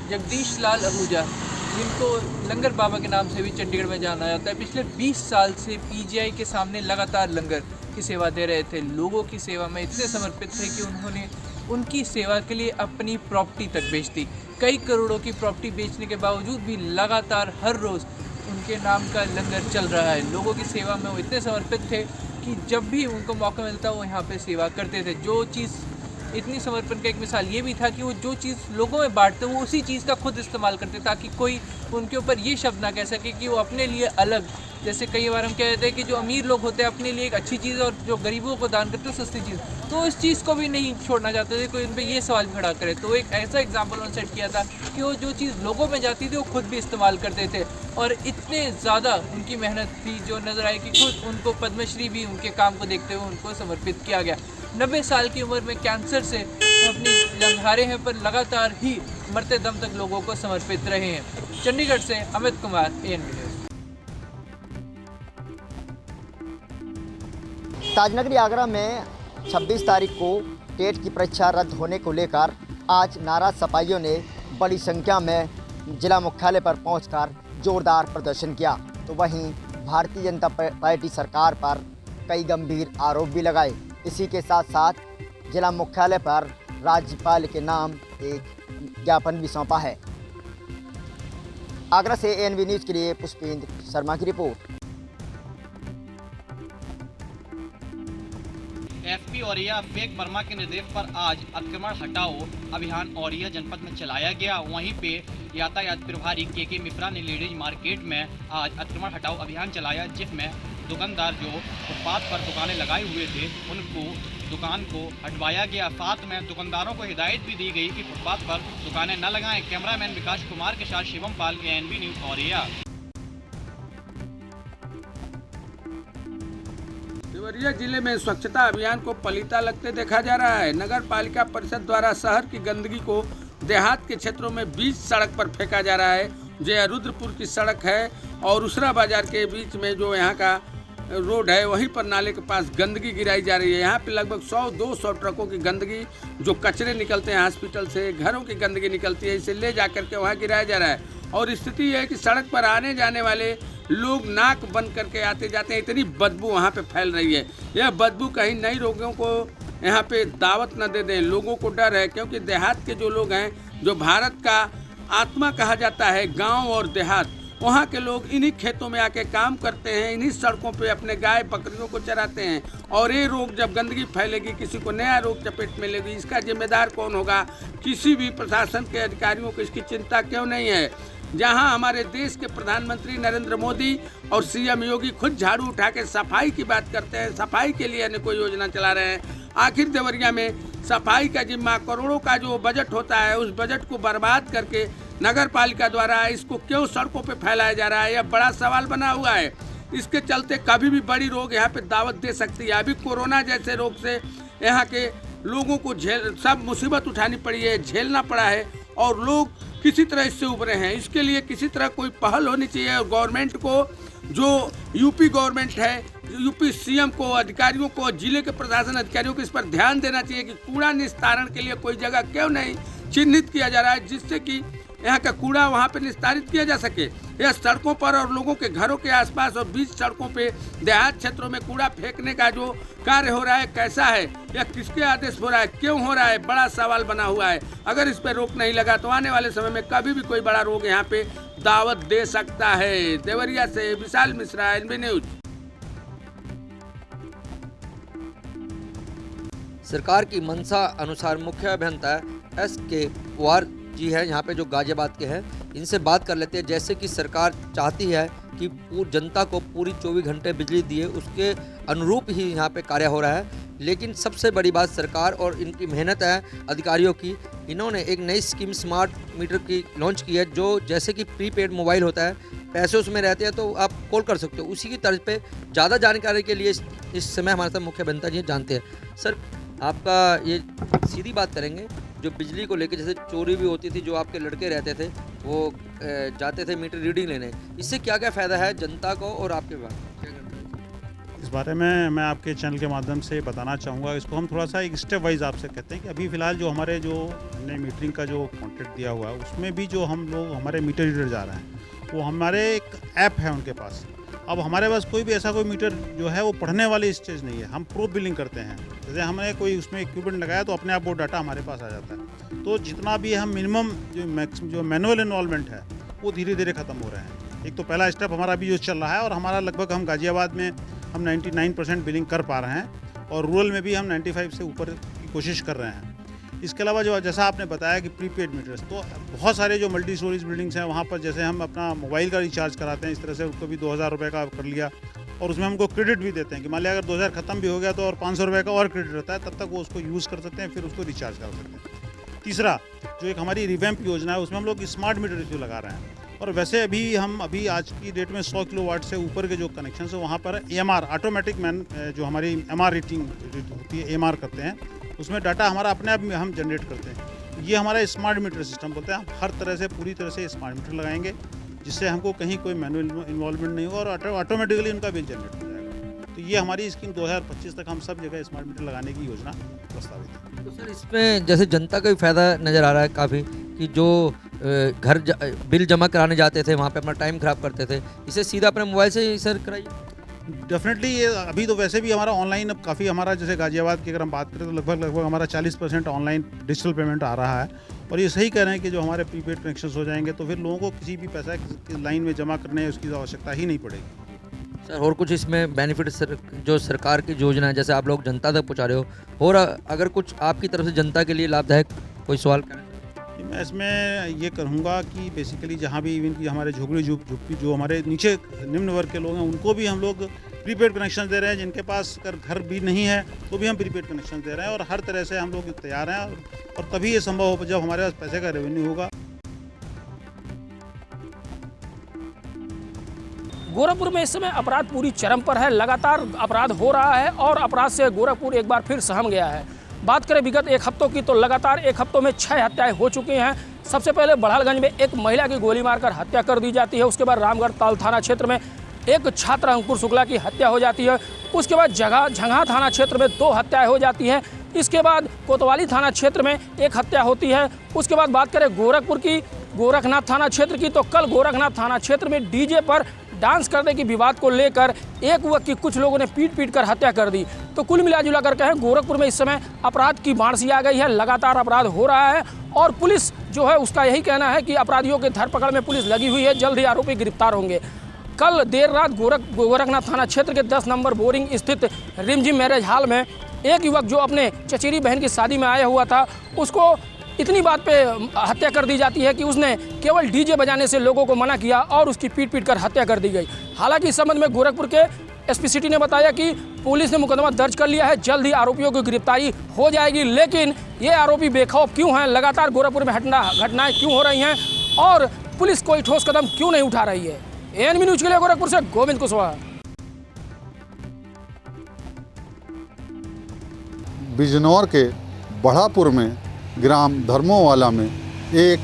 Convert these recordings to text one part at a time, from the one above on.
जगदीश लाल आहूजा, जिनको लंगर बाबा के नाम से भी चंडीगढ़ में जाना जाता है, पिछले 20 साल से पीजीआई के सामने लगातार लंगर की सेवा दे रहे थे। लोगों की सेवा में इतने समर्पित थे कि उन्होंने उनकी सेवा के लिए अपनी प्रॉपर्टी तक बेच दी। कई करोड़ों की प्रॉपर्टी बेचने के बावजूद भी लगातार हर रोज़ उनके नाम का लंगर चल रहा है। लोगों की सेवा में वो इतने समर्पित थे कि जब भी उनको मौका मिलता वो यहाँ पे सेवा करते थे। जो चीज़ इतनी समर्पण का एक मिसाल ये भी था कि वो जो चीज़ लोगों में बांटते वो उसी चीज़ का खुद इस्तेमाल करते, ताकि कोई उनके ऊपर ये शब्द ना कह सके कि वो अपने लिए अलग, जैसे कई बार हम कहते हैं कि जो अमीर लोग होते हैं अपने लिए एक अच्छी चीज़ और जो गरीबों को दान करते हैं सस्ती चीज़, तो इस चीज़ को भी नहीं छोड़ना चाहते थे कोई उन पर ये सवाल खड़ा करे। तो एक ऐसा एग्जाम्पल उन्होंने सेट किया था कि वो जो चीज़ लोगों में जाती थी वो खुद भी इस्तेमाल करते थे। और इतने ज़्यादा उनकी मेहनत थी जो नज़र आई कि खुद उनको पद्मश्री भी उनके काम को देखते हुए उनको समर्पित किया गया। 90 साल की उम्र में कैंसर से वो अपनी जंग हारे हैं, पर लगातार ही मरते दम तक लोगों को समर्पित रहे हैं। चंडीगढ़ से अमित कुमार, ANB न्यूज़। ताजनगरी आगरा में 26 तारीख को टेट की परीक्षा रद्द होने को लेकर आज नाराज सपाइयों ने बड़ी संख्या में जिला मुख्यालय पर पहुंचकर जोरदार प्रदर्शन किया। तो वहीं भारतीय जनता पार्टी सरकार पर कई गंभीर आरोप भी लगाए। इसी के साथ साथ जिला मुख्यालय पर राज्यपाल के नाम एक ज्ञापन भी सौंपा है। आगरा से ANB न्यूज़ के लिए पुष्पेंद्र शर्मा की रिपोर्ट। एसपी औरैया विवेक वर्मा के निर्देश पर आज अतिक्रमण हटाओ अभियान औरैया जनपद में चलाया गया। वहीं पे यातायात प्रभारी के मिश्रा ने लेडीज मार्केट में आज अतिक्रमण हटाओ अभियान चलाया, जिसमें दुकानदार जो फुटपाथ पर दुकानें लगाए हुए थे उनको दुकान को हटवाया गया। साथ में दुकानदारों को हिदायत भी दी गई कि फुटपाथ पर दुकानें न लगाएं। कैमरामैन विकास कुमार के साथ शिवम पाल, ANB न्यूज़ औरैया। देवरिया जिले में स्वच्छता अभियान को पलीता लगते देखा जा रहा है। नगर पालिका परिषद द्वारा शहर की गंदगी को देहात के क्षेत्रों में बीच सड़क पर फेंका जा रहा है। जो रुद्रपुर की सड़क है और उसरा बाजार के बीच में जो यहाँ का रोड है, वहीं पर नाले के पास गंदगी गिराई जा रही है। यहाँ पे लगभग 100-200 ट्रकों की गंदगी, जो कचरे निकलते हैं हॉस्पिटल से, घरों की गंदगी निकलती है, इसे ले जा करके वहाँ गिराया जा रहा है। और स्थिति यह है कि सड़क पर आने जाने वाले लोग नाक बंद करके आते जाते हैं। इतनी बदबू वहाँ पे फैल रही है। यह बदबू कहीं नई रोगियों को यहाँ पे दावत न दे दें। लोगों को डर है, क्योंकि देहात के जो लोग हैं, जो भारत का आत्मा कहा जाता है, गांव और देहात, वहाँ के लोग इन्हीं खेतों में आके काम करते हैं, इन्हीं सड़कों पे अपने गाय बकरियों को चराते हैं। और ये रोग जब गंदगी फैलेगी, किसी को नया रोग चपेट में लेगी, इसका जिम्मेदार कौन होगा? किसी भी प्रशासन के अधिकारियों को इसकी चिंता क्यों नहीं है? जहां हमारे देश के प्रधानमंत्री नरेंद्र मोदी और CM योगी खुद झाड़ू उठा के सफाई की बात करते हैं, सफाई के लिए अनेक कोई योजना चला रहे हैं। आखिर देवरिया में सफाई का जिम्मा, करोड़ों का जो बजट होता है, उस बजट को बर्बाद करके नगर पालिका द्वारा इसको क्यों सड़कों पे फैलाया जा रहा है? यह बड़ा सवाल बना हुआ है। इसके चलते कभी भी बड़ी रोग यहाँ पे दावत दे सकती है। अभी कोरोना जैसे रोग से यहाँ के लोगों को सब मुसीबत उठानी पड़ी है, झेलना पड़ा है, और लोग किसी तरह इससे उभरे हैं। इसके लिए किसी तरह कोई पहल होनी चाहिए। और गवर्नमेंट को, जो यूपी गवर्नमेंट है, यूपी CM को, अधिकारियों को, जिले के प्रशासन अधिकारियों को इस पर ध्यान देना चाहिए कि कूड़ा निस्तारण के लिए कोई जगह क्यों नहीं चिन्हित किया जा रहा है, जिससे कि यहाँ का कूड़ा वहाँ पे निस्तारित किया जा सके। यह सड़कों पर और लोगों के घरों के आसपास और बीच सड़कों पे देहात क्षेत्रों में कूड़ा फेंकने का जो कार्य हो रहा है, कैसा है, यह किसके आदेश हो रहा है, क्यों हो रहा है, बड़ा सवाल बना हुआ है। अगर इस पर रोक नहीं लगा तो आने वाले समय में कभी भी कोई बड़ा रोग यहाँ पे दावत दे सकता है। देवरिया से विशाल मिश्रा, ANB न्यूज़। सरकार की मंशा अनुसार मुख्य अभियंता SK पवार जी है, यहाँ पे जो गाजियाबाद के हैं, इनसे बात कर लेते हैं। जैसे कि सरकार चाहती है कि पूरी जनता को पूरी 24 घंटे बिजली दिए, उसके अनुरूप ही यहाँ पे कार्य हो रहा है। लेकिन सबसे बड़ी बात सरकार और इनकी मेहनत है अधिकारियों की। इन्होंने एक नई स्कीम स्मार्ट मीटर की लॉन्च की है, जो जैसे कि प्रीपेड मोबाइल होता है, पैसे उसमें रहते हैं तो आप कॉल कर सकते हो, उसी की तर्ज पे। ज़्यादा जानकारी के लिए इस समय हमारे साथ मुख्य अभियंता जी जानते हैं। सर, आपका ये सीधी बात करेंगे, जो बिजली को लेकर जैसे चोरी भी होती थी, जो आपके लड़के रहते थे वो जाते थे मीटर रीडिंग लेने, इससे क्या क्या फ़ायदा है जनता को और आपके पास? इस बारे में मैं आपके चैनल के माध्यम से बताना चाहूँगा। इसको हम थोड़ा सा एक स्टेप वाइज आपसे कहते हैं कि अभी फ़िलहाल जो हमारे जो हमने मीटरिंग का जो कॉन्ट्रैक्ट दिया हुआ है उसमें भी जो हम लोग हमारे मीटर रीडर जा रहे हैं वो हमारे एक ऐप है उनके पास। अब हमारे पास कोई भी ऐसा कोई मीटर जो है वो पढ़ने वाली स्टेज नहीं है, हम प्रूफ बिलिंग करते हैं। जैसे हमने कोई उसमें इक्विपमेंट लगाया तो अपने आप वो डाटा हमारे पास आ जाता है। तो जितना भी हम मिनिमम जो मैनुअल इन्वॉल्वमेंट है वो धीरे धीरे ख़त्म हो रहे हैं। एक तो पहला स्टेप हमारा अभी जो चल रहा है और हमारा लगभग हम गाज़ियाबाद में हम 99% बिलिंग कर पा रहे हैं और रूरल में भी हम 95 से ऊपर की कोशिश कर रहे हैं। इसके अलावा जो जैसा आपने बताया कि प्रीपेड मीटर्स, तो बहुत सारे जो मल्टी स्टोरीज बिल्डिंग्स हैं वहाँ पर जैसे हम अपना मोबाइल का रिचार्ज कराते हैं, इस तरह से उसको भी 2000 रुपये का कर लिया और उसमें हमको क्रेडिट भी देते हैं कि मान लिया अगर 2000 ख़त्म भी हो गया तो और 500 रुपये का और क्रेडिट रहता है, तब तक वो उसको यूज़ कर सकते हैं, फिर उसको रिचार्ज कर सकते हैं। तीसरा जो एक हमारी रिवैम्प योजना है उसमें हम लोग स्मार्ट मीटर रिव्यू लगा रहे हैं और वैसे अभी आज की डेट में 100 किलोवाट से ऊपर के जो कनेक्शन है वहाँ पर AMR ऑटोमेटिक जो हमारी MR रेटिंग होती है AMR करते हैं, उसमें डाटा हमारा अपने आप में हम जनरेट करते हैं। ये हमारा स्मार्ट मीटर सिस्टम बोलते हैं। हम हर तरह से पूरी तरह से स्मार्ट मीटर लगाएंगे जिससे हमको कहीं कोई मैनुअल इन्वॉल्वमेंट नहीं होगा और ऑटोमेटिकली उनका बिल जनरेट हो जाएगा। तो ये हमारी स्कीम 2025 तक हम सब जगह स्मार्ट मीटर लगाने की योजना प्रस्तावित है। तो सर इसमें जैसे जनता का भी फायदा नज़र आ रहा है काफ़ी कि जो बिल जमा कराने जाते थे वहाँ पे अपना टाइम ख़राब करते थे, इसे सीधा अपने मोबाइल से ही सर कराइए। डेफिनेटली ये अभी तो वैसे भी हमारा ऑनलाइन अब काफ़ी हमारा जैसे गाज़ियाबाद की अगर हम बात करें तो लगभग हमारा 40% ऑनलाइन डिजिटल पेमेंट आ रहा है और ये सही कह रहे हैं कि जो हमारे प्रीपेड कनेक्शन हो जाएंगे तो फिर लोगों को किसी भी पैसा की लाइन में जमा करने उसकी आवश्यकता ही नहीं पड़ेगी। सर और कुछ इसमें बेनिफिट जो सरकार की योजना है जैसे आप लोग जनता तक पहुँचा रहे हो, और अगर कुछ आपकी तरफ से जनता के लिए लाभदायक कोई सवाल करें? मैं इसमें ये कहूँगा कि बेसिकली जहाँ भी इवन कि हमारे झोपड़ी झुग्गी जो हमारे नीचे निम्न वर्ग के लोग हैं उनको भी हम लोग प्रीपेड कनेक्शन दे रहे हैं। जिनके पास अगर घर भी नहीं है तो भी हम प्रीपेड कनेक्शन दे रहे हैं और हर तरह से हम लोग तैयार हैं और तभी ये संभव हो जब हमारे पास पैसे का रेवेन्यू होगा। गोरखपुर में इस समय अपराध पूरी चरम पर है। लगातार अपराध हो रहा है और अपराध से गोरखपुर एक बार फिर सहम गया है। बात करें विगत एक हफ्तों की तो लगातार एक हफ्तों में 6 हत्याएं हो चुकी हैं। सबसे पहले बड़हलगंज में एक महिला की गोली मारकर हत्या कर दी जाती है। उसके बाद रामगढ़ ताल थाना क्षेत्र में एक छात्र अंकुर शुक्ला की हत्या हो जाती है। उसके बाद झंगा थाना क्षेत्र में 2 हत्याएं हो जाती हैं। इसके बाद कोतवाली थाना क्षेत्र में एक हत्या होती है। उसके बाद बात करें गोरखपुर की गोरखनाथ थाना क्षेत्र की तो कल गोरखनाथ थाना क्षेत्र में डीजे पर डांस करने की विवाद को लेकर एक युवक की कुछ लोगों ने पीट कर हत्या कर दी। तो कुल मिला कर कहें गोरखपुर में इस समय अपराध की बाढ़ सी आ गई है। लगातार अपराध हो रहा है और पुलिस जो है उसका यही कहना है कि अपराधियों के धरपकड़ में पुलिस लगी हुई है, जल्द ही आरोपी गिरफ्तार होंगे। कल देर रात गोरखनाथ थाना क्षेत्र के 10 नंबर बोरिंग स्थित रिमझिम मैरिज हॉल में एक युवक जो अपने चचेरी बहन की शादी में आया हुआ था उसको इतनी बात पे हत्या कर दी जाती है कि उसने केवल डीजे बजाने से लोगों को मना किया और उसकी पीट कर हत्या कर दी गई। हालांकि इस संबंध में गोरखपुर के एसपी सिटी ने बताया कि पुलिस ने मुकदमा दर्ज कर लिया है, जल्द ही आरोपियों की गिरफ्तारी हो जाएगी। लेकिन ये आरोपी बेखौफ क्यों हैं, लगातार गोरखपुर में घटनाएं क्यों हो रही हैं और पुलिस कोई ठोस कदम क्यों नहीं उठा रही है? एएनबी न्यूज के लिए गोरखपुर से गोविंद कुशवाहा। बिजनौर के बढ़ापुर में ग्राम धर्मोवाला में एक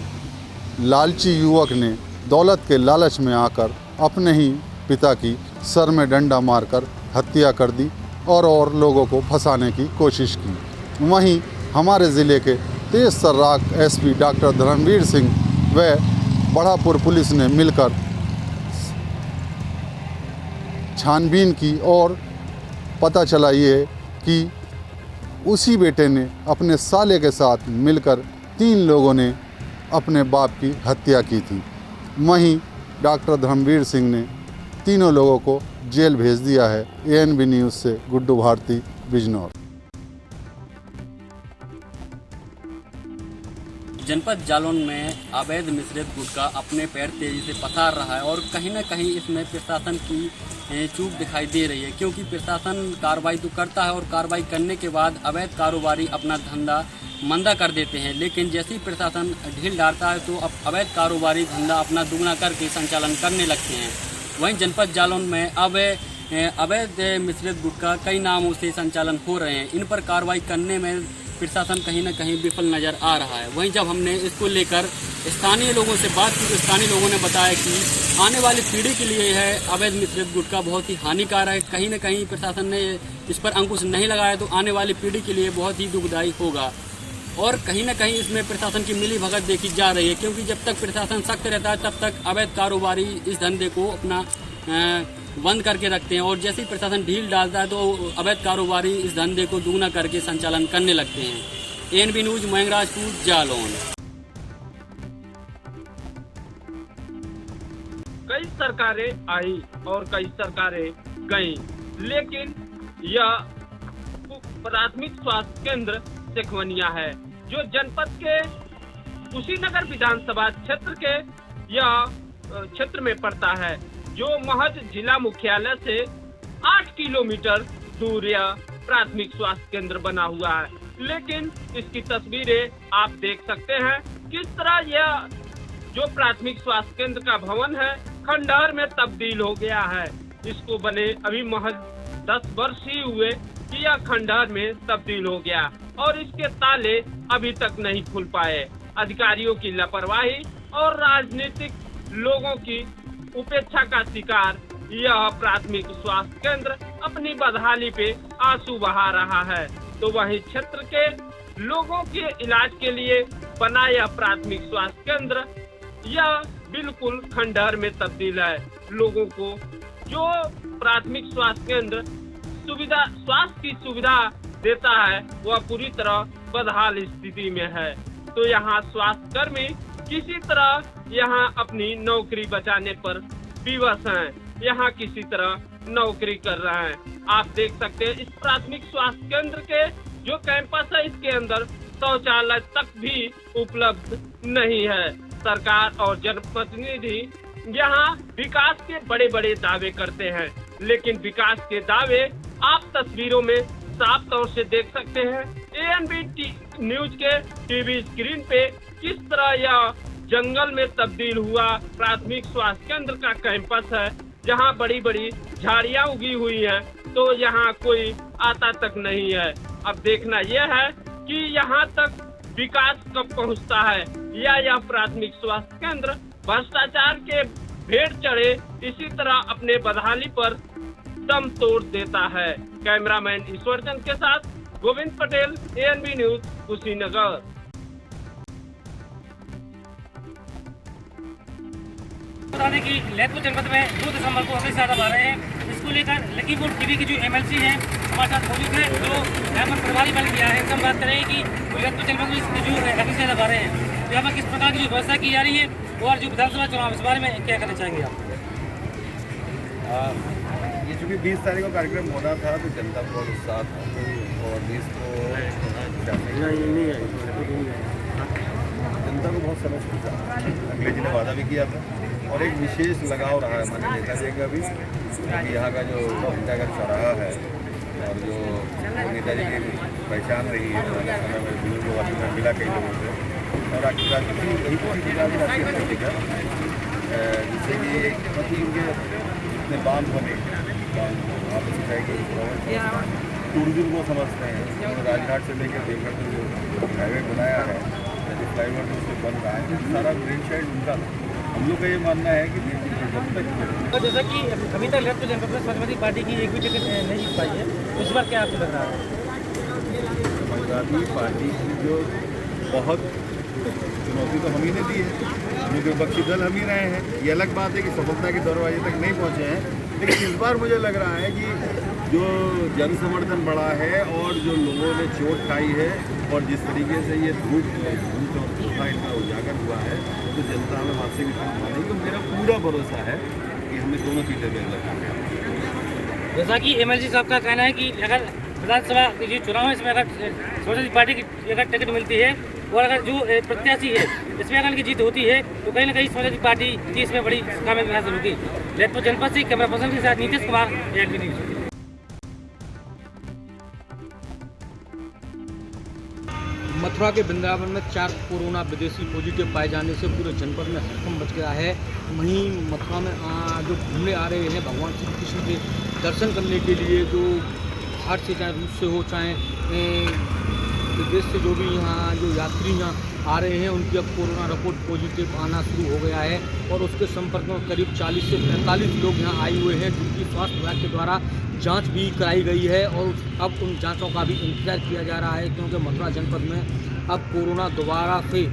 लालची युवक ने दौलत के लालच में आकर अपने ही पिता की सर में डंडा मारकर हत्या कर दी और लोगों को फंसाने की कोशिश की। वहीं हमारे ज़िले के तेज तर्राक एसपी डॉक्टर धर्मवीर सिंह व बढ़ापुर पुलिस ने मिलकर छानबीन की और पता चला ये कि उसी बेटे ने अपने साले के साथ मिलकर 3 लोगों ने अपने बाप की हत्या की थी। वहीं डॉक्टर धर्मवीर सिंह ने तीनों लोगों को जेल भेज दिया है। एएनबी न्यूज़ से गुड्डू भारती, बिजनौर। जनपद जालौन में अवैध मिश्रित गुटखा अपने पैर तेजी से पसार रहा है और कहीं ना कहीं इसमें प्रशासन की चूक दिखाई दे रही है, क्योंकि प्रशासन कार्रवाई तो करता है और कार्रवाई करने के बाद अवैध कारोबारी अपना धंधा मंदा कर देते हैं, लेकिन जैसे ही प्रशासन ढील डालता है तो अब अवैध कारोबारी धंधा अपना दुगना करके संचालन करने लगते हैं। वहीं जनपद जालौन में अब अवैध मिश्रित गुटखा कई नामों से संचालन हो रहे हैं। इन पर कार्रवाई करने में प्रशासन कहीं ना कहीं विफल नज़र आ रहा है। वहीं जब हमने इसको लेकर स्थानीय लोगों से बात की तो स्थानीय लोगों ने बताया कि आने वाली पीढ़ी के लिए यह अवैध मिश्रित गुटखा बहुत ही हानिकारक है। कहीं ना कहीं प्रशासन ने इस पर अंकुश नहीं लगाया तो आने वाली पीढ़ी के लिए बहुत ही दुखदायी होगा। और कहीं ना कहीं इसमें प्रशासन की मिली भगत देखी जा रही है, क्योंकि जब तक प्रशासन सख्त रहता है तब तक अवैध कारोबारी इस धंधे को अपना बंद करके रखते हैं, और जैसे ही प्रशासन ढील डालता है तो अवैध कारोबारी इस धंधे को दुगना करके संचालन करने लगते हैं। ANB न्यूज मयंगराजपुर जालौन। कई सरकारें आई और कई सरकारें गईं, लेकिन यह प्राथमिक स्वास्थ्य केंद्र सेखवनिया है जो जनपद के कुशीनगर विधानसभा क्षेत्र के यह क्षेत्र में पड़ता है, जो महज जिला मुख्यालय से 8 किलोमीटर दूर यह प्राथमिक स्वास्थ्य केंद्र बना हुआ है। लेकिन इसकी तस्वीरें आप देख सकते हैं किस तरह यह जो प्राथमिक स्वास्थ्य केंद्र का भवन है खंडहर में तब्दील हो गया है। इसको बने अभी महज 10 वर्ष ही हुए कि यह खंडहर में तब्दील हो गया और इसके ताले अभी तक नहीं खुल पाए। अधिकारियों की लापरवाही और राजनीतिक लोगों की उपेक्षा का शिकार यह प्राथमिक स्वास्थ्य केंद्र अपनी बदहाली पे आंसू बहा रहा है। तो वहीं क्षेत्र के लोगों के इलाज के लिए बना यह प्राथमिक स्वास्थ्य केंद्र यह बिल्कुल खंडहर में तब्दील है। लोगों को जो प्राथमिक स्वास्थ्य केंद्र सुविधा स्वास्थ्य की सुविधा देता है वह पूरी तरह बदहाल स्थिति में है। तो यहाँ स्वास्थ्य कर्मी किसी तरह यहाँ अपनी नौकरी बचाने पर विवश हैं, यहाँ किसी तरह नौकरी कर रहे हैं। आप देख सकते हैं इस प्राथमिक स्वास्थ्य केंद्र के जो कैंपस है इसके अंदर शौचालय तक भी उपलब्ध नहीं है। सरकार और जनप्रतिनिधि यहाँ विकास के बड़े बड़े दावे करते हैं, लेकिन विकास के दावे आप तस्वीरों में साफ तौर से देख सकते हैं। ANB न्यूज के टीवी स्क्रीन पे किस तरह यह जंगल में तब्दील हुआ प्राथमिक स्वास्थ्य केंद्र का कैंपस है, जहां बड़ी बड़ी झाड़ियां उगी हुई हैं, तो यहां कोई आता तक नहीं है। अब देखना यह है कि यहां तक विकास कब पहुंचता है या यह प्राथमिक स्वास्थ्य केंद्र भ्रष्टाचार के भेड़ चढ़े इसी तरह अपने बदहाली पर दम तोड़ देता है। कैमरामैन ईश्वरचंद के साथ गोविंद पटेल, ANB न्यूज कुशीनगर। बताने की ललितपुर जनपद में 2 दिसंबर को अगले साल आ रहे हैं। इसको लेकर लखीमपुर टीवी के जो MLC हैं हमारे साथ मौजूद है, जो यहाँ पर प्रभारी बन गया है। हम बात करें कि ललितपुर जनपद में इसके जो अफिसर आ रहे हैं तो यहाँ पर किस प्रकार की जो व्यवस्था की जा रही है और जो विधानसभा चुनाव इस बारे में क्या कहना चाहेंगे आप? ये चूँकि 20 तारीख को कार्यक्रम होना था तो जनता को उत्साह था और 20 को जनता को बहुत समझ था। अखिलेश जी ने वादा भी किया था और एक विशेष लगाव रहा है हमारे नेता जी का भी, क्योंकि यहाँ का जो घंटाघर चौराहा है और जो नेताजी की पहचान रही है समय में बुजुर्ग वाली में मिला कई लोगों से और जिससे कि उनके जितने बांध बने वहाँ पर सिंचाई की टूरिज्म को समझते हैं। उन्होंने राजघाट से लेकर देवघर तक जो हाईवे बनाया है, फ्लाईओवर जो उससे बन रहा है, सारा ग्रीन शेड उनका। हम लोग का ये मानना है कि जब तक जैसा कि अभी तक ललितपुर जनपद में समाजवादी पार्टी की एक भी टिकट नहीं जीत पाई है, तो इस बार क्या आपको लग रहा है? समाजवादी पार्टी की जो बहुत चुनौती तो हम ही ने दी है, क्योंकि विपक्षी दल हम ही रहे हैं। ये अलग बात है कि सफलता के दरवाजे तक नहीं पहुँचे हैं, लेकिन इस बार मुझे लग रहा है कि जो जन समर्थन बढ़ा है और जो लोगों ने चोट खाई है और जिस तरीके से ये धूप और धोखा इतना उजागर हुआ है तो जनता हमें वापसी की तरफ मानेगी। तो मेरा पूरा भरोसा है कि हमें दोनों सीटें में लगा। जैसा कि MLC साहब का कहना है कि अगर विधानसभा के चुनाव है इसमें अगर समाजवादी पार्टी की अगर टिकट मिलती है और अगर जो प्रत्याशी है इसमें अगर इनकी जीत होती है तो कहीं ना कहीं समाजवादी पार्टी की इसमें बड़ी कामयाबी हासिल होगी। ललितपुर जनपद से कैमरा पर्सन के साथ नीतीश कुमार, ANB न्यूज। मथुरा के वृंदावन में 4 कोरोना विदेशी पॉजिटिव पाए जाने से पूरे जनपद में हड़कंप मच गया है। वहीं मथुरा में जो घूमने आ रहे हैं भगवान श्री कृष्ण के दर्शन करने के लिए, जो बाहर से चाहे रूस से हो चाहे विदेश से जो भी यहाँ जो यात्री यहाँ आ रहे हैं उनकी अब कोरोना रिपोर्ट पॉजिटिव आना शुरू हो गया है और उसके संपर्क में करीब 40 से 45 लोग यहाँ आए हुए हैं, जिनकी स्वास्थ्य विभाग के द्वारा जांच भी कराई गई है और अब उन जांचों का भी इंतजार किया जा रहा है, क्योंकि मथुरा जनपद में अब कोरोना दोबारा से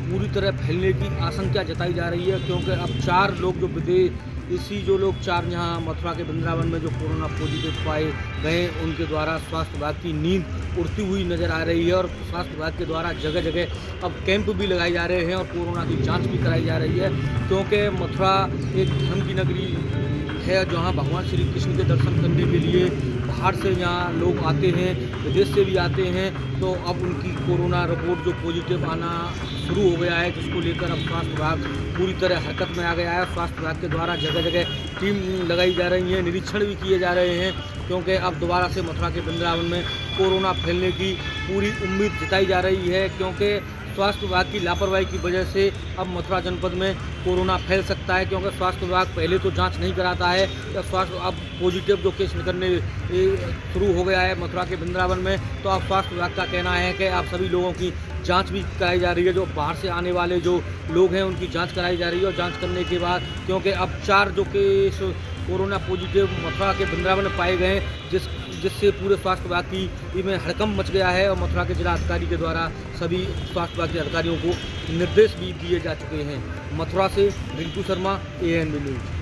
पूरी तरह फैलने की आशंका जताई जा रही है, क्योंकि अब 4 लोग जो विदेशी जो लोग 4 यहाँ मथुरा के वृंदावन में जो कोरोना पॉजिटिव पाए गए, उनके द्वारा स्वास्थ्य विभाग की नींद उड़ती हुई नज़र आ रही है और स्वास्थ्य विभाग के द्वारा जगह जगह अब कैंप भी लगाए जा रहे हैं और कोरोना की जांच भी कराई जा रही है, क्योंकि मथुरा एक धर्म की नगरी है जहाँ भगवान श्री कृष्ण के दर्शन करने के लिए बाहर से यहाँ लोग आते हैं, विदेश से भी आते हैं। तो अब उनकी कोरोना रिपोर्ट जो पॉजिटिव आना शुरू हो गया है, जिसको लेकर अब स्वास्थ्य विभाग पूरी तरह हरकत में आ गया है। स्वास्थ्य विभाग के द्वारा जगह जगह टीम लगाई जा रही है, निरीक्षण भी किए जा रहे हैं, क्योंकि अब दोबारा से मथुरा के वृंदावन में कोरोना फैलने की पूरी उम्मीद जताई जा रही है, क्योंकि स्वास्थ्य विभाग की लापरवाही की वजह से अब मथुरा जनपद में कोरोना फैल सकता है, क्योंकि स्वास्थ्य विभाग पहले तो जांच नहीं कराता है। स्वास्थ्य अब पॉजिटिव जो केस निकलने शुरू हो गया है मथुरा के वृंदावन में, तो अब स्वास्थ्य विभाग का कहना है कि अब सभी लोगों की जांच भी कराई जा रही है। जो बाहर से आने वाले जो लोग हैं उनकी जांच कराई जा रही है और जांच करने के बाद, क्योंकि अब 4 जो केस कोरोना पॉजिटिव मथुरा के वृंदावन में पाए गए हैं, जिससे पूरे स्वास्थ्य विभाग की में हड़कंप मच गया है और मथुरा के जिला अधिकारी के द्वारा सभी स्वास्थ्य विभाग के अधिकारियों को निर्देश भी दिए जा चुके हैं। मथुरा से रिंकू शर्मा, ANB न्यूज़।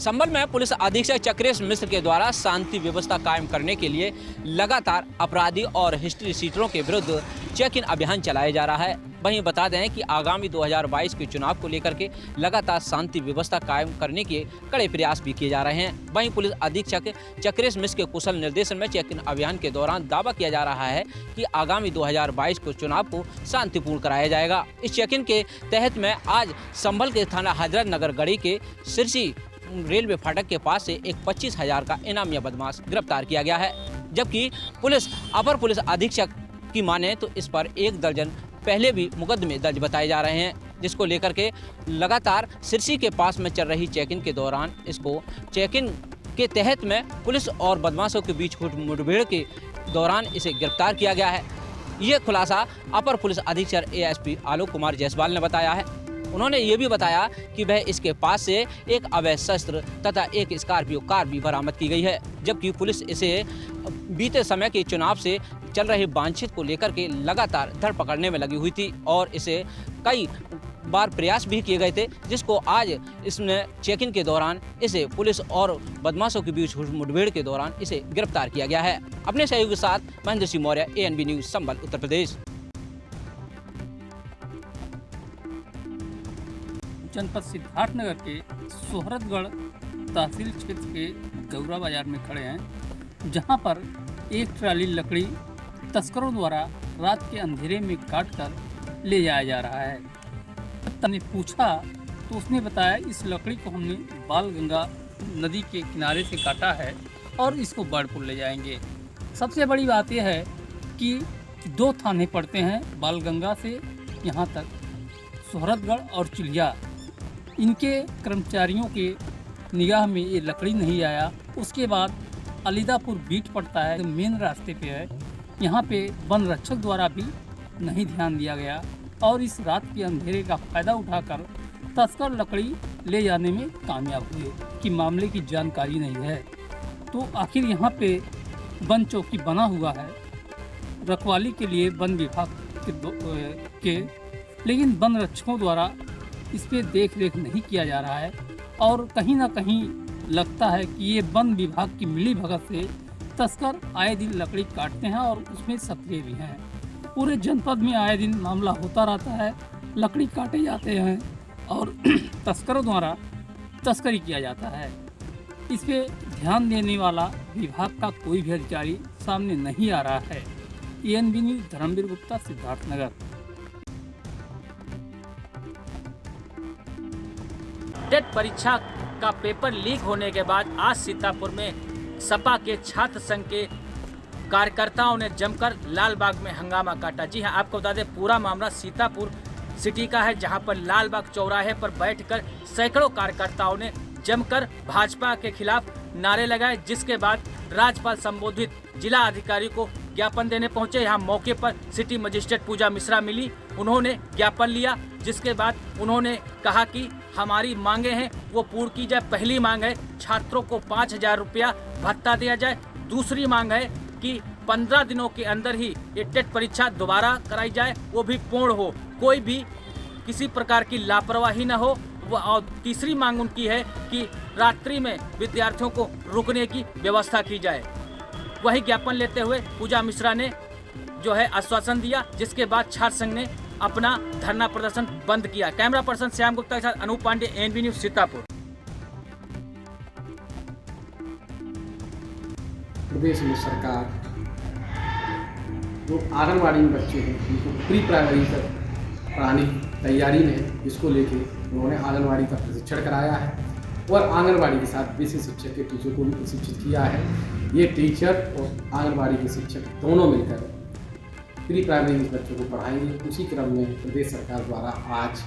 संभल में पुलिस अधीक्षक चक्रेश मिश्र के द्वारा शांति व्यवस्था कायम करने के लिए लगातार अपराधी और हिस्ट्री शीटरों के विरुद्ध चेक इन अभियान चलाया जा रहा है। वहीं बता दें कि आगामी 2022 के चुनाव को लेकर के लगातार शांति व्यवस्था कायम करने के कड़े प्रयास भी किए जा रहे हैं। वहीं पुलिस अधीक्षक चक्रेश मिश्र के कुशल निर्देशन में चेक इन अभियान के दौरान दावा किया जा रहा है कि आगामी 2022 को चुनाव को शांतिपूर्ण कराया जाएगा। इस चेक इन के तहत में आज संभल के थाना हजरत नगर गढ़ी के सिरसी रेलवे फाटक के पास से एक 25,000 का इनामिया बदमाश गिरफ्तार किया गया है, जबकि अपर पुलिस अधीक्षक की माने तो इस पर 1 दर्जन पहले भी मुकदमे दर्ज बताए जा रहे हैं, जिसको लेकर के लगातार सिरसी के पास में चल रही चेक इन के दौरान इसको चेक इन के तहत में पुलिस और बदमाशों के बीच मुठभेड़ के दौरान इसे गिरफ्तार किया गया है। ये खुलासा अपर पुलिस अधीक्षक ASP आलोक कुमार जायसवाल ने बताया है। उन्होंने ये भी बताया कि वह इसके पास से एक अवैध शस्त्र तथा एक स्कॉर्पियो कार भी बरामद की गई है, जबकि पुलिस इसे बीते समय के चुनाव से चल रहे वांछित को लेकर के लगातार धर पकड़ने में लगी हुई थी और इसे कई बार प्रयास भी किए गए थे, जिसको आज इसने चेक इन के दौरान इसे पुलिस और बदमाशों के बीच मुठभेड़ के दौरान इसे गिरफ्तार किया गया है। अपने सहयोगी के साथ महेंद्र सिंह मौर्य, ANB न्यूज़, संभल, उत्तर प्रदेश। जनपद सिद्धार्थनगर के सोहरतगढ़ तहसील क्षेत्र के गौरा बाजार में खड़े हैं, जहां पर एक ट्राली लकड़ी तस्करों द्वारा रात के अंधेरे में काटकर ले जाया जा रहा है। मैंने पूछा तो उसने बताया इस लकड़ी को हमने बालगंगा नदी के किनारे से काटा है और इसको बर्डपुर ले जाएंगे। सबसे बड़ी बात यह है कि 2 थाने पड़ते हैं बालगंगा से यहाँ तक, सोहरतगढ़ और चिलिया। इनके कर्मचारियों के निगाह में ये लकड़ी नहीं आया। उसके बाद अलीदापुर बीट पड़ता है, मेन रास्ते पे है, यहाँ पे वन रक्षक द्वारा भी नहीं ध्यान दिया गया और इस रात के अंधेरे का फ़ायदा उठाकर तस्कर लकड़ी ले जाने में कामयाब हुए कि मामले की जानकारी नहीं है। तो आखिर यहाँ पे वन चौकी बना हुआ है रखवाली के लिए वन विभाग के, लेकिन वन रक्षकों द्वारा इस पर देख रेख नहीं किया जा रहा है और कहीं ना कहीं लगता है कि ये वन विभाग की मिली भगत से तस्कर आए दिन लकड़ी काटते हैं और उसमें सक्रिय भी हैं। पूरे जनपद में आए दिन मामला होता रहता है, लकड़ी काटे जाते हैं और तस्करों द्वारा तस्करी किया जाता है। इस पर ध्यान देने वाला विभाग का कोई भी अधिकारी सामने नहीं आ रहा है। ANB news, Dharmveer Gupta, Siddharthnagar. TET परीक्षा का पेपर लीक होने के बाद आज सीतापुर में सपा के छात्र संघ के कार्यकर्ताओं ने जमकर लालबाग में हंगामा काटा। जी हां, आपको बता दें पूरा मामला सीतापुर सिटी का है, जहां पर लालबाग चौराहे पर बैठकर सैकड़ों कार्यकर्ताओं ने जमकर भाजपा के खिलाफ नारे लगाए, जिसके बाद राज्यपाल संबोधित जिला अधिकारी को ज्ञापन देने पहुंचे। यहाँ मौके पर सिटी मजिस्ट्रेट पूजा मिश्रा मिली, उन्होंने ज्ञापन लिया, जिसके बाद उन्होंने कहा कि हमारी मांगे हैं वो पूर्ण की जाए। पहली मांग है छात्रों को 5,000 रुपया भत्ता दिया जाए। दूसरी मांग है कि 15 दिनों के अंदर ही ये टेट परीक्षा दोबारा कराई जाए, वो भी पूर्ण हो, कोई भी किसी प्रकार की लापरवाही न हो। और तीसरी मांग उनकी है कि रात्रि में विद्यार्थियों को रुकने की व्यवस्था की जाए। वही ज्ञापन लेते हुए पूजा मिश्रा ने जो है आश्वासन दिया, जिसके बाद छात्र संघ ने अपना धरना प्रदर्शन बंद किया। कैमरा पर्सन श्याम गुप्ता के साथ अनूप पांडे, एनबी न्यूज, सीतापुर। प्रदेश में सरकार जो आंगनबाड़ी में बच्चे हैं उनको प्री प्राइमरी तक पढ़ाने की तैयारी में है, इसको लेके उन्होंने आंगनबाड़ी का प्रशिक्षण कराया है और आंगनबाड़ी के साथ बेसिक शिक्षक के टीचर को भी प्रशिक्षित किया है। ये टीचर और आंगनबाड़ी के शिक्षक दोनों मिलकर प्री प्राइमरी के बच्चों को पढ़ाएंगे। उसी क्रम में प्रदेश सरकार द्वारा आज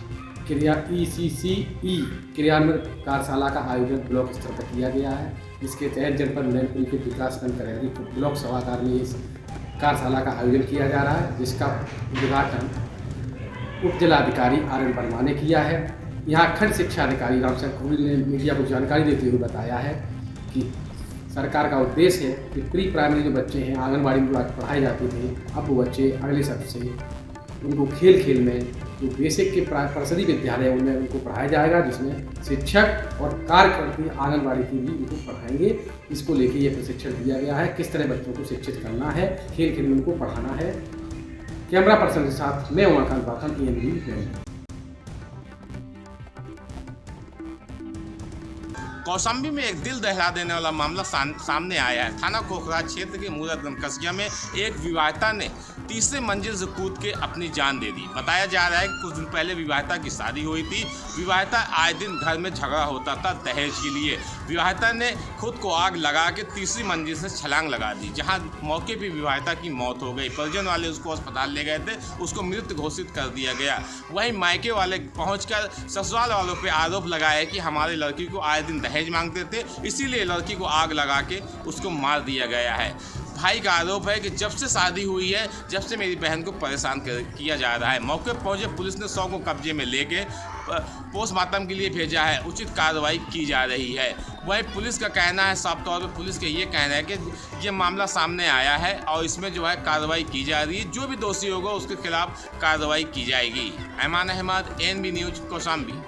ECCE क्रियान्वयन कार्यशाला का आयोजन ब्लॉक स्तर पर किया गया है। इसके तहत जनपद मैनपुरी के विकासखंड करेरी ब्लॉक सभागार में इस कार्यशाला का आयोजन किया जा रहा है, जिसका उद्घाटन उप जिलाधिकारी RN वर्मा ने किया है। यहाँ खंड शिक्षा अधिकारी रामचंद्र कुल ने मीडिया को जानकारी देते हुए बताया है कि सरकार का उद्देश्य है कि प्री प्राइमरी जो बच्चे हैं आंगनबाड़ी में पढ़ाए जाते थे, अब वो बच्चे अगले सत्र से उनको खेल खेल में जो बेसिक के परिषदीय विद्यालय उनमें उनको पढ़ाया जाएगा, जिसमें शिक्षक और कार्यकर्ती आंगनबाड़ी की भी उनको पढ़ाएंगे। इसको लेके ये प्रशिक्षण दिया गया है, किस तरह बच्चों को शिक्षित करना है, खेल खेल में उनको पढ़ाना है। कैमरा पर्सन के साथ मैं उमाकांत बाखन, ENB। कौशाम्बी में एक दिल दहला देने वाला मामला सामने आया है। थाना खोखरा क्षेत्र के मुरादगंज कस्बा में एक विवाहिता ने तीसरे मंजिल से कूद के अपनी जान दे दी। बताया जा रहा है कि कुछ दिन पहले विवाहिता की शादी हुई थी। विवाहिता आए दिन घर में झगड़ा होता था दहेज के लिए। विवाहिता ने खुद को आग लगा के तीसरी मंजिल से छलांग लगा दी, जहां मौके पर विवाहिता की मौत हो गई। परिजन वाले उसको अस्पताल ले गए थे, उसको मृत घोषित कर दिया गया। वहीं मायके वाले पहुंचकर ससुराल वालों पर आरोप लगाया कि हमारी लड़की को आए दिन दहेज मांगते थे, इसीलिए लड़की को आग लगा के उसको मार दिया गया है। भाई का आरोप है कि जब से शादी हुई है, जब से मेरी बहन को परेशान किया जा रहा है। मौके पर पहुंचे पुलिस ने 100 को कब्जे में लेके पोस्टमार्टम के लिए भेजा है, उचित कार्रवाई की जा रही है। वहीं पुलिस का कहना है, साफ तौर पर पुलिस का ये कहना है कि ये मामला सामने आया है और इसमें जो है कार्रवाई की जा रही है। जो भी दोषी होगा उसके खिलाफ कार्रवाई की जाएगी। Aiman Ahmad, NB news, Kaushambi.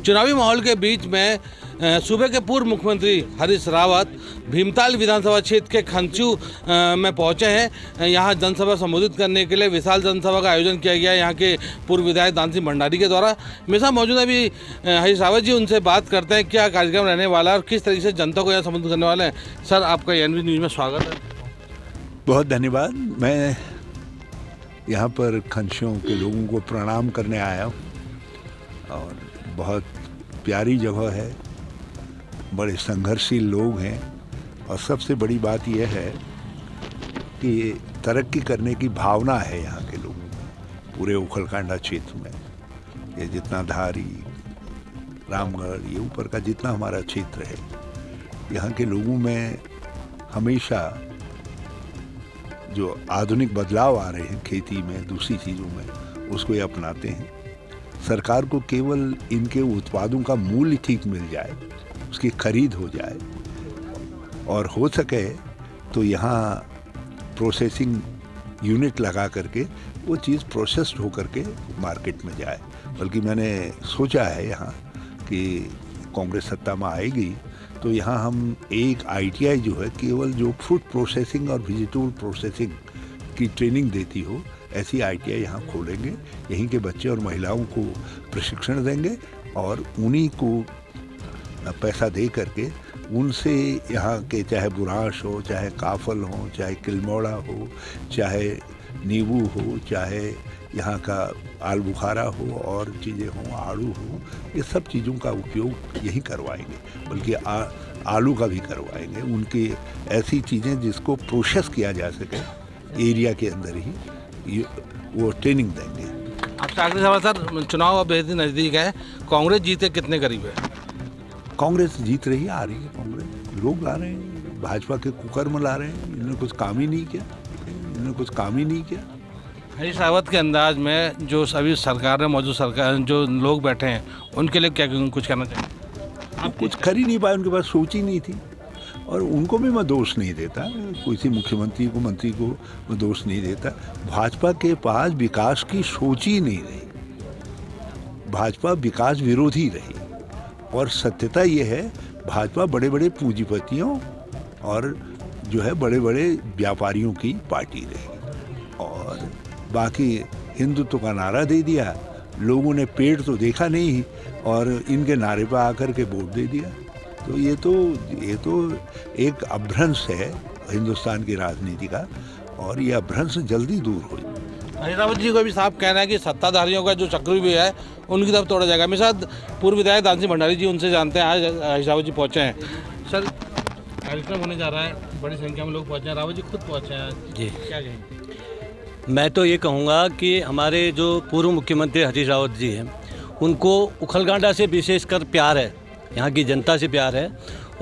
चुनावी माहौल के बीच में सूबे के पूर्व मुख्यमंत्री हरीश रावत भीमताल विधानसभा क्षेत्र के खंचू में पहुंचे हैं। यहां जनसभा संबोधित करने के लिए विशाल जनसभा का आयोजन किया गया है यहाँ के पूर्व विधायक दान सिंह भंडारी के द्वारा। मेरे साथ मौजूद है अभी हरीश रावत जी, उनसे बात करते हैं क्या कार्यक्रम रहने वाला है और किस तरीके से जनता को यहाँ संबोधित करने वाले हैं। सर, आपका NB न्यूज़ में स्वागत है। बहुत धन्यवाद। मैं यहाँ पर खंचुओं के लोगों को प्रणाम करने आया हूँ और बहुत प्यारी जगह है, बड़े संघर्षशील लोग हैं और सबसे बड़ी बात यह है कि तरक्की करने की भावना है यहाँ के लोगों में। पूरे उखलकांडा क्षेत्र में ये जितना धारी, रामगढ़, ये ऊपर का जितना हमारा क्षेत्र है, यहाँ के लोगों में हमेशा जो आधुनिक बदलाव आ रहे हैं खेती में, दूसरी चीज़ों में, उसको ये अपनाते हैं। सरकार को केवल इनके उत्पादों का मूल्य ठीक मिल जाए, उसकी खरीद हो जाए और हो सके तो यहाँ प्रोसेसिंग यूनिट लगा करके वो चीज़ प्रोसेस्ड हो करके मार्केट में जाए। बल्कि मैंने सोचा है यहाँ कि कांग्रेस सत्ता में आएगी तो यहाँ हम एक ITI जो है केवल जो फूड प्रोसेसिंग और वेजिटेबल प्रोसेसिंग की ट्रेनिंग देती हो, ऐसी ITI यहाँ खोलेंगे। यहीं के बच्चे और महिलाओं को प्रशिक्षण देंगे और उन्हीं को पैसा दे करके उनसे यहाँ के चाहे बुराश हो, चाहे काफल हो, चाहे किलमौड़ा हो, चाहे नींबू हो, चाहे यहाँ का आल बुखारा हो और चीज़ें हों, आड़ू हो, ये सब चीज़ों का उपयोग यही करवाएंगे। बल्कि आलू का भी करवाएंगे। उनकी ऐसी चीज़ें जिसको प्रोसेस किया जा सके एरिया के अंदर ही वो ट्रेनिंग देंगे। आपसे आखिरी सवाल सर, चुनाव अब बेहद नज़दीक है, कांग्रेस जीते कितने करीब है? कांग्रेस जीत रही है, आ रही है कांग्रेस। लोग ला रहे हैं, भाजपा के कुकर्म ला रहे हैं। इन्होंने कुछ काम ही नहीं किया। हरीश रावत के अंदाज में जो अभी सरकार में मौजूद सरकार जो लोग बैठे हैं उनके लिए क्या कुछ कहना चाहिए? आप कुछ कर ही नहीं पाए, उनके पास सोच ही नहीं थी। और उनको भी मैं दोष नहीं देता, किसी मुख्यमंत्री को मंत्री को मैं दोष नहीं देता। भाजपा के पास विकास की सोच ही नहीं रही, भाजपा विकास विरोधी रही। और सत्यता ये है, भाजपा बड़े बड़े पूंजीपतियों और जो है बड़े बड़े व्यापारियों की पार्टी रही। और बाकी हिंदुत्व का नारा दे दिया, लोगों ने पेड़ तो देखा नहीं और इनके नारे पर आकर के वोट दे दिया। तो ये तो एक अभ्रंश है हिंदुस्तान की राजनीति का, और ये अभ्रंश जल्दी दूर हो जाए। हरीश रावत जी को भी साफ कहना है कि सत्ताधारियों का जो चक्र भी है उनकी तरफ तोड़ा जाएगा। मेरे साथ पूर्व विधायक दान सिंह भंडारी जी, उनसे जानते हैं। आज हरीश रावत जी पहुँचे हैं। सर, कार्यक्रम होने जा रहा है, बड़ी संख्या में लोग पहुँचे हैं, रावत जी खुद पहुँचे हैं जी, क्या कहेंगे? मैं तो ये कहूँगा कि हमारे जो पूर्व मुख्यमंत्री हरीश रावत जी हैं, उनको उखलगांडा से विशेषकर प्यार है, यहाँ की जनता से प्यार है।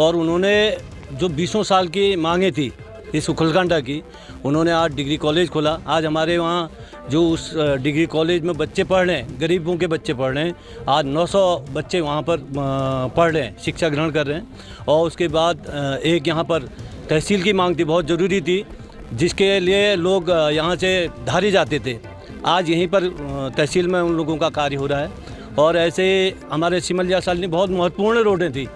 और उन्होंने जो 20 साल की मांगे थी इस उखलगांडा की, उन्होंने आज डिग्री कॉलेज खोला। आज हमारे वहाँ जो उस डिग्री कॉलेज में बच्चे पढ़ रहे हैं, गरीबों के बच्चे पढ़ रहे हैं, आज 900 बच्चे वहाँ पर पढ़ रहे हैं, शिक्षा ग्रहण कर रहे हैं। और उसके बाद एक यहाँ पर तहसील की मांग थी, बहुत ज़रूरी थी, जिसके लिए लोग यहाँ से धारी जाते थे। आज यहीं पर तहसील में उन लोगों का कार्य हो रहा है। और ऐसे हमारे सिमलिया सालनी बहुत महत्वपूर्ण रोडें थी,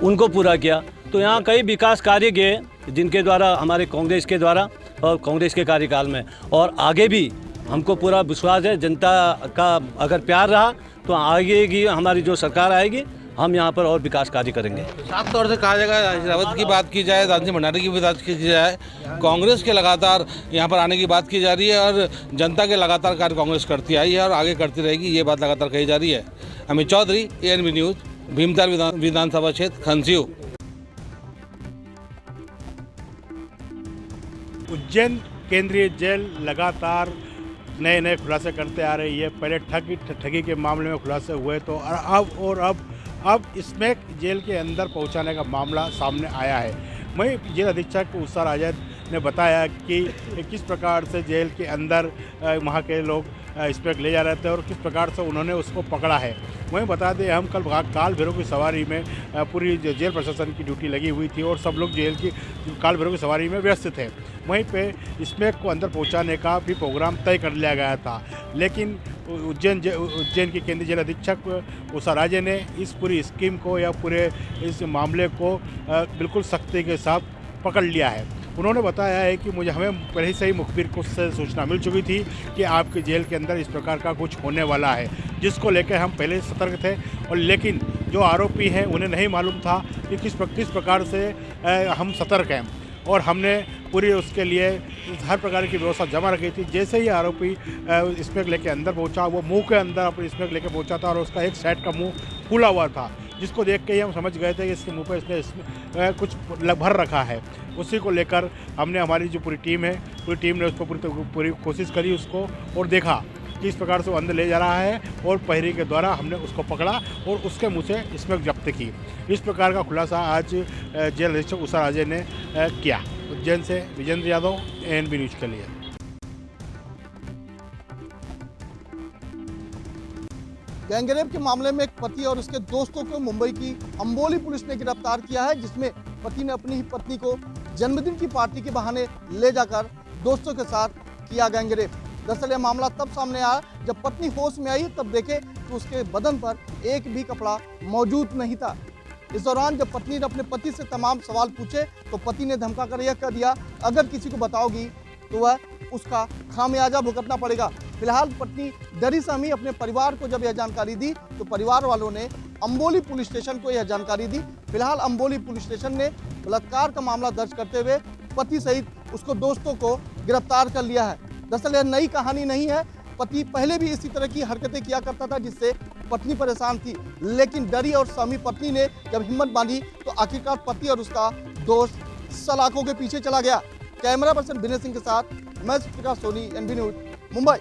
उनको पूरा किया। तो यहाँ कई विकास कार्य किए जिनके द्वारा हमारे कांग्रेस के द्वारा और कांग्रेस के कार्यकाल में, और आगे भी हमको पूरा विश्वास है, जनता का अगर प्यार रहा तो आगे की हमारी जो सरकार आएगी, हम यहाँ पर और विकास कार्य करेंगे। साफ तौर से कहा जाएगा, हरीश रावत की बात की जाए, दान सिंह भंडारी की भी बात की जाए, कांग्रेस के लगातार यहाँ पर आने की बात की जा रही है और जनता के लगातार कार्य कांग्रेस करती आई है और आगे करती रहेगी, ये बात लगातार कही जा रही है। अमित चौधरी, ANB न्यूज़, भीमताल विधानसभा क्षेत्र, खनसियो। उज्जैन केंद्रीय जेल लगातार नए नए खुलासे करते आ रही है। पहले ठगी के मामले में खुलासे हुए तो अब इसमें जेल के अंदर पहुंचाने का मामला सामने आया है। वहीं जेल अधीक्षक उषा राजन ने बताया कि किस प्रकार से जेल के अंदर वहाँ के लोग इसमें ले जा रहे थे और किस प्रकार से उन्होंने उसको पकड़ा है। वहीं बता दें, हम कल काल भैरव की सवारी में पूरी जेल प्रशासन की ड्यूटी लगी हुई थी और सब लोग जेल की काल भैरव की सवारी में व्यस्त थे। वहीं पे स्मैक को अंदर पहुंचाने का भी प्रोग्राम तय कर लिया गया था, लेकिन उज्जैन की केंद्रीय जेल अधीक्षक उषा राजे ने इस पूरी स्कीम को या पूरे इस मामले को बिल्कुल सख्ती के साथ पकड़ लिया है। उन्होंने बताया है कि हमें पहले से ही मुखबिर को से सूचना मिल चुकी थी कि आपके जेल के अंदर इस प्रकार का कुछ होने वाला है, जिसको लेकर हम पहले सतर्क थे। और लेकिन जो आरोपी हैं उन्हें नहीं मालूम था कि किस प्रकार से हम सतर्क हैं, और हमने पूरी उसके लिए हर प्रकार की व्यवस्था जमा रखी थी। जैसे ही आरोपी स्मैक लेके अंदर पहुंचा, वो मुंह के अंदर अपनी स्मैक लेके पहुंचा था और उसका एक साइड का मुंह खुला हुआ था, जिसको देख के ही हम समझ गए थे कि इसके मुंह पे इसने कुछ भर रखा है। उसी को लेकर हमने, हमारी जो पूरी टीम है, पूरी टीम ने उसको पूरी कोशिश करी उसको, और देखा किस प्रकार से वो अंदर ले जा रहा है, और पहरी के द्वारा हमने उसको पकड़ा और उसके मुंह से स्मैक जब्त की। इस प्रकार का खुलासा आज जेल अधीक्षक उषा राजे ने किया। उज्जैन से विजेंद्र यादव, ANB न्यूज़ के लिए। गैंगरेप के मामले में एक पति और उसके दोस्तों को मुंबई की अंबोली पुलिस ने गिरफ्तार किया है, जिसमें पति ने अपनी ही पत्नी को जन्मदिन की पार्टी के बहाने ले जाकर दोस्तों के साथ किया गैंगरेप। दरअसल यह मामला तब सामने आया जब पत्नी होश में आई, तब देखे तो उसके बदन पर एक भी कपड़ा मौजूद नहीं था। इस दौरान जब पत्नी ने अपने पति से तमाम सवाल पूछे तो पति ने धमका कर यह कह दिया, अगर किसी को बताओगी तो वह उसका खामियाजा भुगतना पड़ेगा। फिलहाल पत्नी डरी सहमी अपने परिवार को जब यह जानकारी दी तो परिवार वालों ने अंबोली पुलिस स्टेशन को यह जानकारी दी। फिलहाल अंबोली पुलिस स्टेशन ने बलात्कार का मामला दर्ज करते हुए पति सहित उसको दोस्तों को गिरफ्तार कर लिया है। दरअसल यह नई कहानी नहीं है, पति पहले भी इसी तरह की हरकतें किया करता था जिससे पत्नी परेशान थी, लेकिन डरी और सहमी पत्नी ने जब हिम्मत बांधी तो आखिरकार पति और उसका दोस्त सलाखों के पीछे चला गया। कैमरा पर्सन विनय सिंह के साथ मैं प्रकाश सोनी, NB न्यूज़, मुंबई।